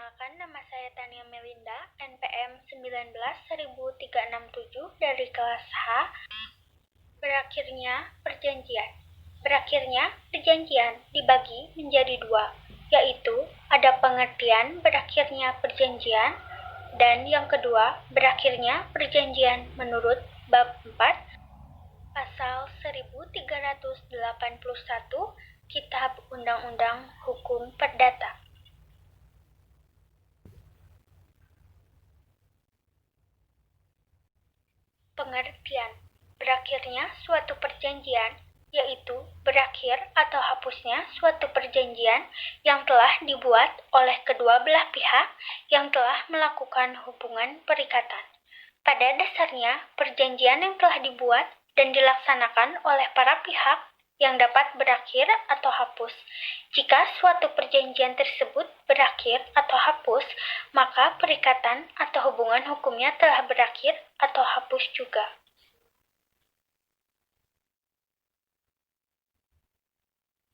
Perkenalkan, nama saya Tania Melinda, NPM 19.1367 dari kelas H. Berakhirnya perjanjian dibagi menjadi dua, yaitu ada pengertian berakhirnya perjanjian, dan yang kedua, berakhirnya perjanjian menurut bab 4, pasal 1381 Kitab Undang-Undang Hukum Perdata. Pengertian berakhirnya suatu perjanjian, yaitu berakhir atau hapusnya suatu perjanjian yang telah dibuat oleh kedua belah pihak yang telah melakukan hubungan perikatan. Pada dasarnya, perjanjian yang telah dibuat dan dilaksanakan oleh para pihak yang dapat berakhir atau hapus. Jika suatu perjanjian tersebut berakhir atau hapus, maka perikatan atau hubungan hukumnya telah berakhir atau hapus juga.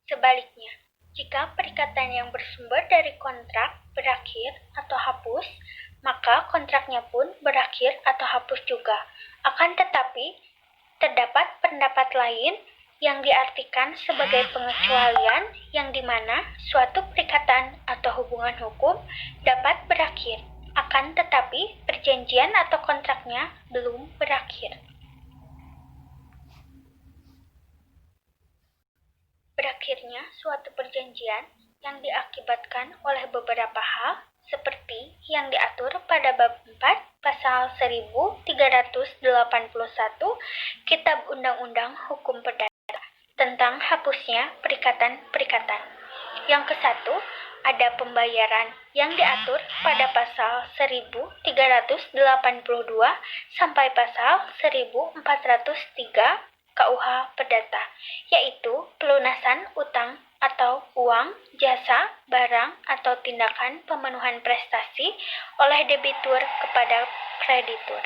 Sebaliknya, jika perikatan yang bersumber dari kontrak berakhir atau hapus, maka kontraknya pun berakhir atau hapus juga. Akan tetapi, terdapat pendapat lain yang diartikan sebagai pengecualian yang dimana suatu perikatan atau hubungan hukum dapat berakhir, akan tetapi perjanjian atau kontraknya belum berakhir. Berakhirnya suatu perjanjian yang diakibatkan oleh beberapa hal seperti yang diatur pada bab 4 pasal 1381 Kitab Undang-Undang Hukum Perdata tentang hapusnya perikatan-perikatan. Yang ke-1, ada pembayaran yang diatur pada pasal 1382 sampai pasal 1403 KUH Perdata, yaitu pelunasan utang atau uang, jasa, barang, atau tindakan pemenuhan prestasi oleh debitur kepada kreditur.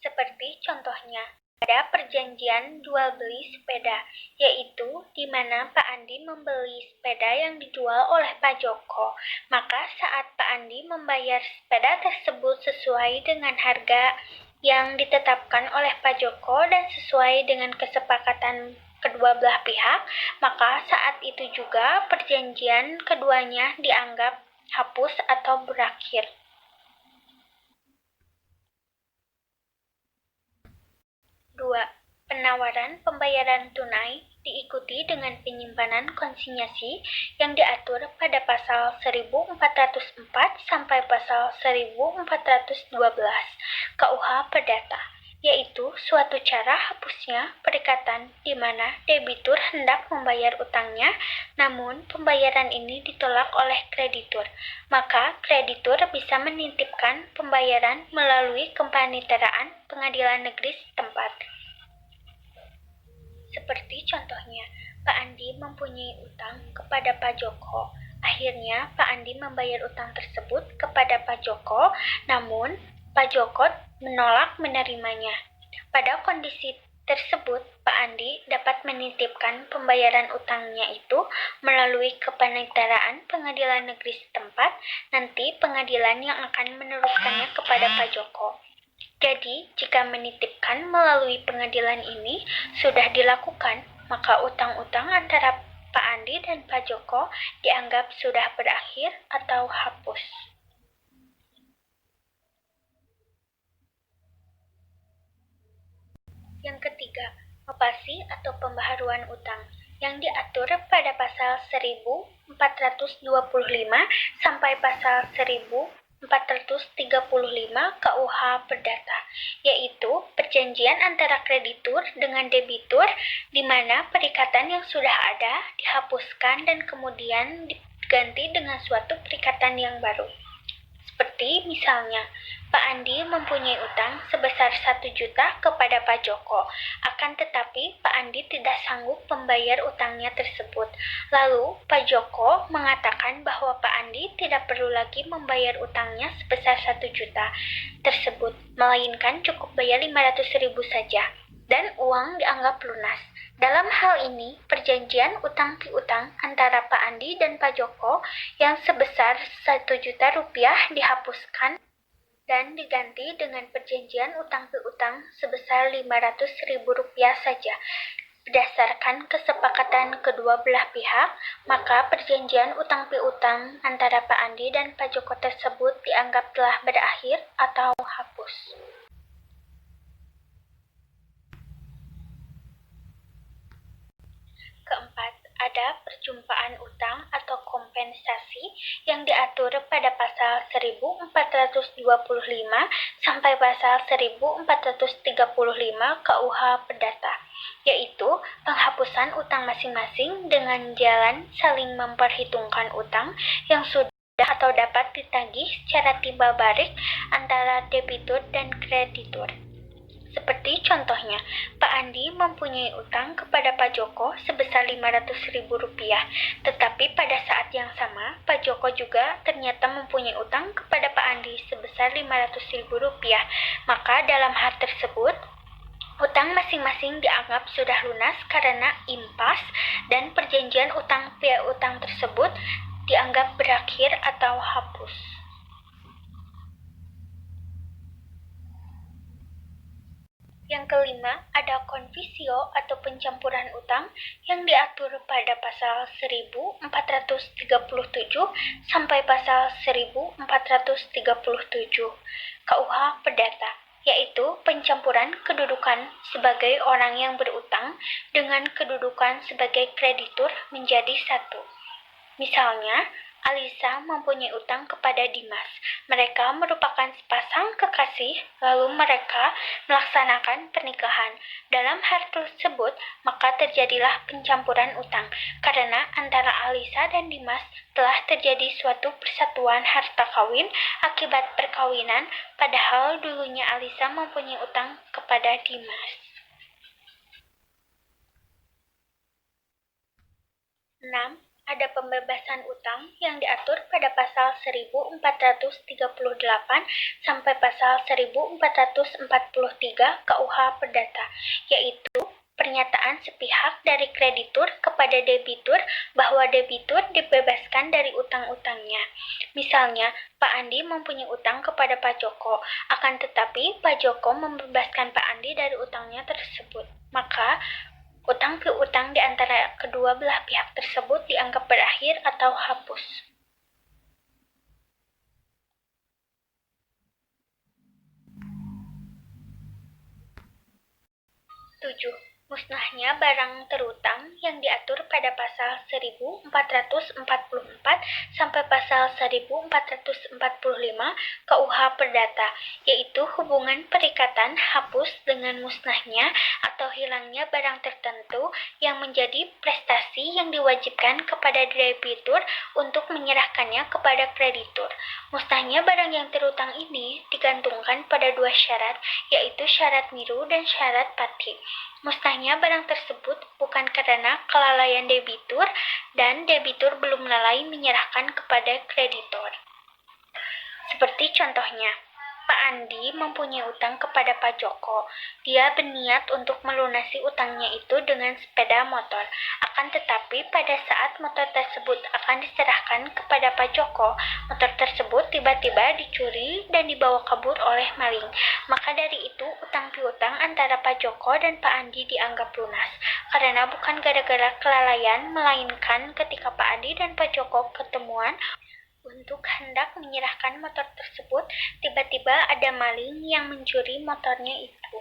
Seperti contohnya, ada perjanjian jual beli sepeda, yaitu di mana Pak Andi membeli sepeda yang dijual oleh Pak Joko. Maka saat Pak Andi membayar sepeda tersebut sesuai dengan harga yang ditetapkan oleh Pak Joko dan sesuai dengan kesepakatan kedua belah pihak, maka saat itu juga perjanjian keduanya dianggap hapus atau berakhir. 2. Penawaran pembayaran tunai diikuti dengan penyimpanan konsinyasi yang diatur pada pasal 1404 sampai pasal 1412 KUH Perdata, yaitu suatu cara hapusnya perikatan di mana debitur hendak membayar utangnya, namun pembayaran ini ditolak oleh kreditur. Maka kreditur bisa menitipkan pembayaran melalui kepaniteraan pengadilan negeri setempat. Seperti contohnya, Pak Andi mempunyai utang kepada Pak Joko. Akhirnya, Pak Andi membayar utang tersebut kepada Pak Joko, namun Pak Joko menolak menerimanya. Pada kondisi tersebut, Pak Andi dapat menitipkan pembayaran utangnya itu melalui kepaniteraan pengadilan negeri setempat, nanti pengadilan yang akan meneruskannya kepada Pak Joko. Jadi, jika menitipkan melalui pengadilan ini sudah dilakukan, maka utang-utang antara Pak Andi dan Pak Joko dianggap sudah berakhir atau hapus. Yang ketiga, novasi atau pembaharuan utang yang diatur pada pasal 1425 sampai pasal 1435 KUH Perdata, yaitu perjanjian antara kreditur dengan debitur di mana perikatan yang sudah ada dihapuskan dan kemudian diganti dengan suatu perikatan yang baru. Seperti misalnya, Pak Andi mempunyai utang sebesar 1 juta kepada Pak Joko, akan tetapi Pak Andi tidak sanggup membayar utangnya tersebut. Lalu Pak Joko mengatakan bahwa Pak Andi tidak perlu lagi membayar utangnya sebesar 1 juta tersebut, melainkan cukup bayar 500.000 saja. dan uang dianggap lunas. Dalam hal ini, perjanjian utang piutang antara Pak Andi dan Pak Joko yang sebesar Rp1.000.000 dihapuskan dan diganti dengan perjanjian utang piutang sebesar Rp500.000 saja. Berdasarkan kesepakatan kedua belah pihak, maka perjanjian utang piutang antara Pak Andi dan Pak Joko tersebut dianggap telah berakhir atau hapus. Keempat, ada perjumpaan utang atau kompensasi yang diatur pada pasal 1425 sampai pasal 1435 KUH Perdata, yaitu penghapusan utang masing-masing dengan jalan saling memperhitungkan utang yang sudah atau dapat ditagih secara timbal balik antara debitur dan kreditur. Seperti contohnya, Pak Andi mempunyai utang kepada Pak Joko sebesar Rp500.000, tetapi pada saat yang sama, Pak Joko juga ternyata mempunyai utang kepada Pak Andi sebesar Rp500.000. Maka dalam hal tersebut, utang masing-masing dianggap sudah lunas karena impas dan perjanjian utang piutang tersebut dianggap berakhir atau hapus. Yang kelima, ada konfisio atau pencampuran utang yang diatur pada pasal 1437 sampai pasal 1437 KUH Perdata, yaitu pencampuran kedudukan sebagai orang yang berutang dengan kedudukan sebagai kreditur menjadi satu. Misalnya, Alisa mempunyai utang kepada Dimas. Mereka merupakan sepasang kekasih, lalu mereka melaksanakan pernikahan. Dalam hal tersebut, maka terjadilah pencampuran utang, karena antara Alisa dan Dimas telah terjadi suatu persatuan harta kawin akibat perkawinan, padahal dulunya Alisa mempunyai utang kepada Dimas. 6. Ada pembebasan utang yang diatur pada pasal 1438 sampai pasal 1443 KUH Perdata, yaitu pernyataan sepihak dari kreditur kepada debitur bahwa debitur dibebaskan dari utang-utangnya. Misalnya, Pak Andi mempunyai utang kepada Pak Joko, akan tetapi Pak Joko membebaskan Pak Andi dari utangnya tersebut. Maka, utang piutang di antara kedua belah pihak tersebut dianggap berakhir atau hapus. 7. Musnahnya barang terutang yang diatur pada pasal 1444 sampai pasal 1445 KUH Perdata, yaitu hubungan perikatan hapus dengan musnahnya atau hilangnya barang tertentu yang menjadi prestasi yang diwajibkan kepada debitur untuk menyerahkannya kepada kreditur. Musnahnya barang yang terutang ini digantungkan pada dua syarat, yaitu syarat miru dan syarat pati. Musnahnya barang tersebut bukan karena kelalaian debitur dan debitur belum lalai menyerahkan kepada kreditor. Seperti contohnya, Pak Andi mempunyai utang kepada Pak Joko. Dia berniat untuk melunasi utangnya itu dengan sepeda motor. Akan tetapi pada saat motor tersebut akan diserahkan kepada Pak Joko, motor tersebut tiba-tiba dicuri dan dibawa kabur oleh maling. Maka dari itu, utang piutang antara Pak Joko dan Pak Andi dianggap lunas. Karena bukan gara-gara kelalaian, melainkan ketika Pak Andi dan Pak Joko ketemuan untuk hendak menyerahkan motor tersebut, tiba-tiba ada maling yang mencuri motornya itu.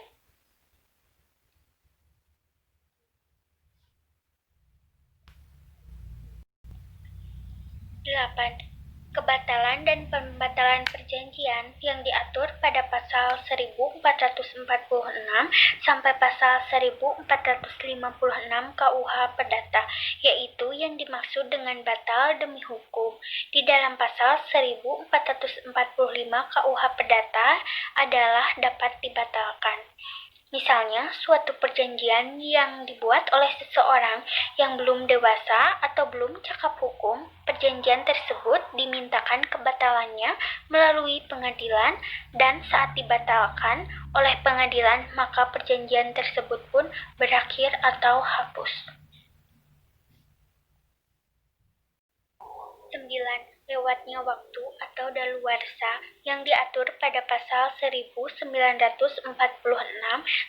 8. Kebatalan dan pembatalan perjanjian yang diatur pada pasal 1446 sampai pasal 1456 KUH Perdata, yaitu yang dimaksud dengan batal demi hukum. Di dalam pasal 1445 KUH Perdata adalah dapat dibatalkan. Misalnya, suatu perjanjian yang dibuat oleh seseorang yang belum dewasa atau belum cakap hukum, perjanjian tersebut dimintakan kebatalannya melalui pengadilan, dan saat dibatalkan oleh pengadilan maka perjanjian tersebut pun berakhir atau hapus. 9. Lewatnya waktu atau daluarsa yang diatur pada pasal 1946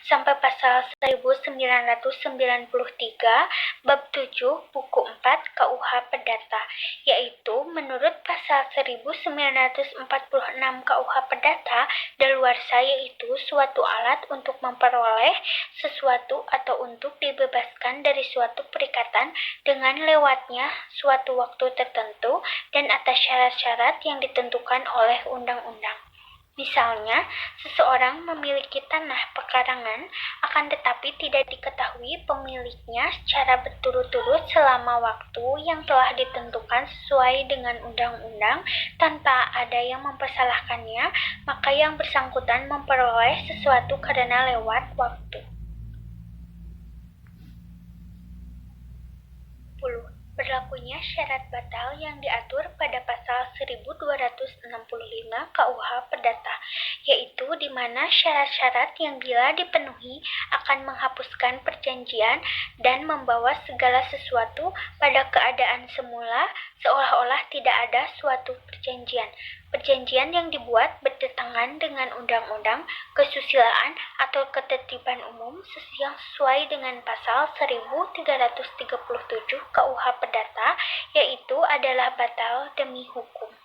sampai pasal 1993 bab 7 buku 4 KUH Perdata, yaitu menurut pasal 1946 KUH Perdata, daluarsa yaitu suatu alat untuk memperoleh sesuatu atau untuk dibebaskan dari suatu perikatan dengan lewatnya suatu waktu tertentu dan atas syarat-syarat yang ditentukan oleh undang-undang. Misalnya, seseorang memiliki tanah pekarangan, akan tetapi tidak diketahui pemiliknya secara berturut-turut selama waktu yang telah ditentukan sesuai dengan undang-undang tanpa ada yang mempersalahkannya, maka yang bersangkutan memperoleh sesuatu karena lewat waktu. 10. Berlakunya syarat batal yang diatur pada pasal 1265 KUH Perdata, yaitu di mana syarat-syarat yang bila dipenuhi akan menghapuskan perjanjian dan membawa segala sesuatu pada keadaan semula seolah-olah tidak ada suatu perjanjian. Perjanjian yang dibuat bertentangan dengan undang-undang, kesusilaan, atau ketertiban umum yang sesuai dengan pasal 1337 KUH Perdata, yaitu adalah batal demi hukum.